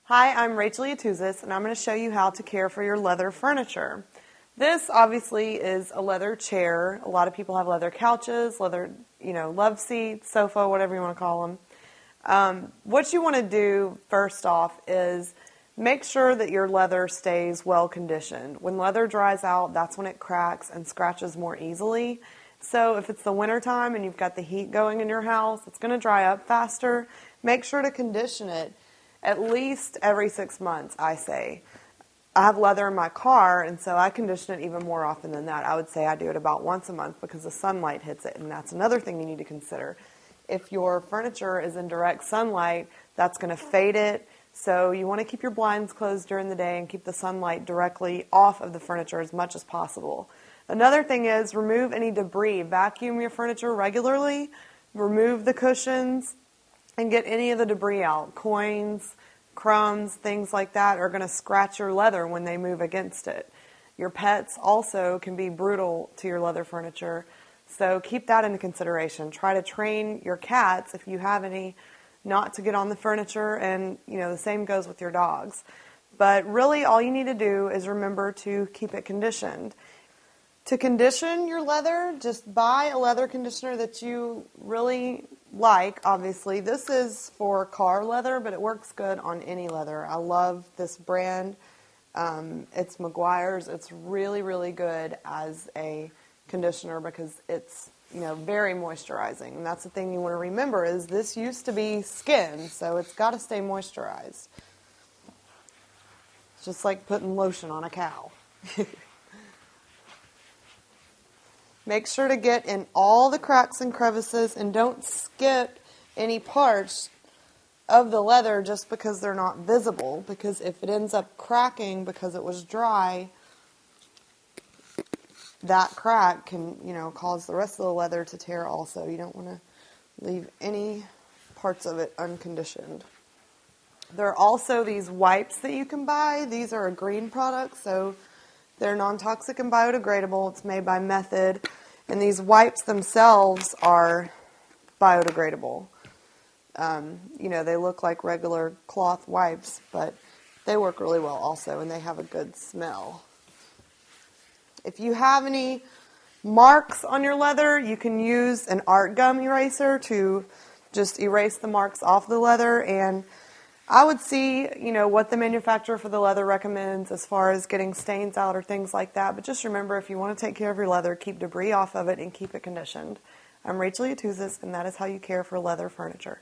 Hi, I'm Rachel Yatuzis, and I'm going to show you how to care for your leather furniture. This obviously is a leather chair. A lot of people have leather couches, leather, love seats, sofa, whatever you want to call them. What you want to do first off is make sure that your leather stays well conditioned. When leather dries out, that's when it cracks and scratches more easily. So if it's the winter time and you've got the heat going in your house, it's going to dry up faster. Make sure to condition it at least every 6 months, I say. I have leather in my car, and so I condition it even more often than that. I would say I do it about once a month because the sunlight hits it, and that's another thing you need to consider. If your furniture is in direct sunlight, that's going to fade it, so you want to keep your blinds closed during the day and keep the sunlight directly off of the furniture as much as possible. Another thing is remove any debris. Vacuum your furniture regularly, remove the cushions, and get any of the debris out. Coins, crumbs, things like that are going to scratch your leather when they move against it. Your pets also can be brutal to your leather furniture, so keep that into consideration. Try to train your cats, if you have any, not to get on the furniture, and the same goes with your dogs. But really all you need to do is remember to keep it conditioned. To condition your leather, just buy a leather conditioner that you really like, obviously. This is for car leather, but it works good on any leather. I love this brand. It's Meguiar's. It's really, really good as a conditioner because it's, very moisturizing. And that's the thing you want to remember is this used to be skin, so it's got to stay moisturized. It's just like putting lotion on a cow. Make sure to get in all the cracks and crevices and don't skip any parts of the leather just because they're not visible, because if it ends up cracking because it was dry, that crack can, cause the rest of the leather to tear also. You don't want to leave any parts of it unconditioned. There are also these wipes that you can buy. These are a green product, so they're non-toxic and biodegradable. It's made by Method. And these wipes themselves are biodegradable. They look like regular cloth wipes, but they work really well also, and they have a good smell. If you have any marks on your leather, you can use an art gum eraser to just erase the marks off the leather. And I would see, what the manufacturer for the leather recommends as far as getting stains out or things like that. But just remember, if you want to take care of your leather, keep debris off of it and keep it conditioned. I'm Rachel Yatuzis, and that is how you care for leather furniture.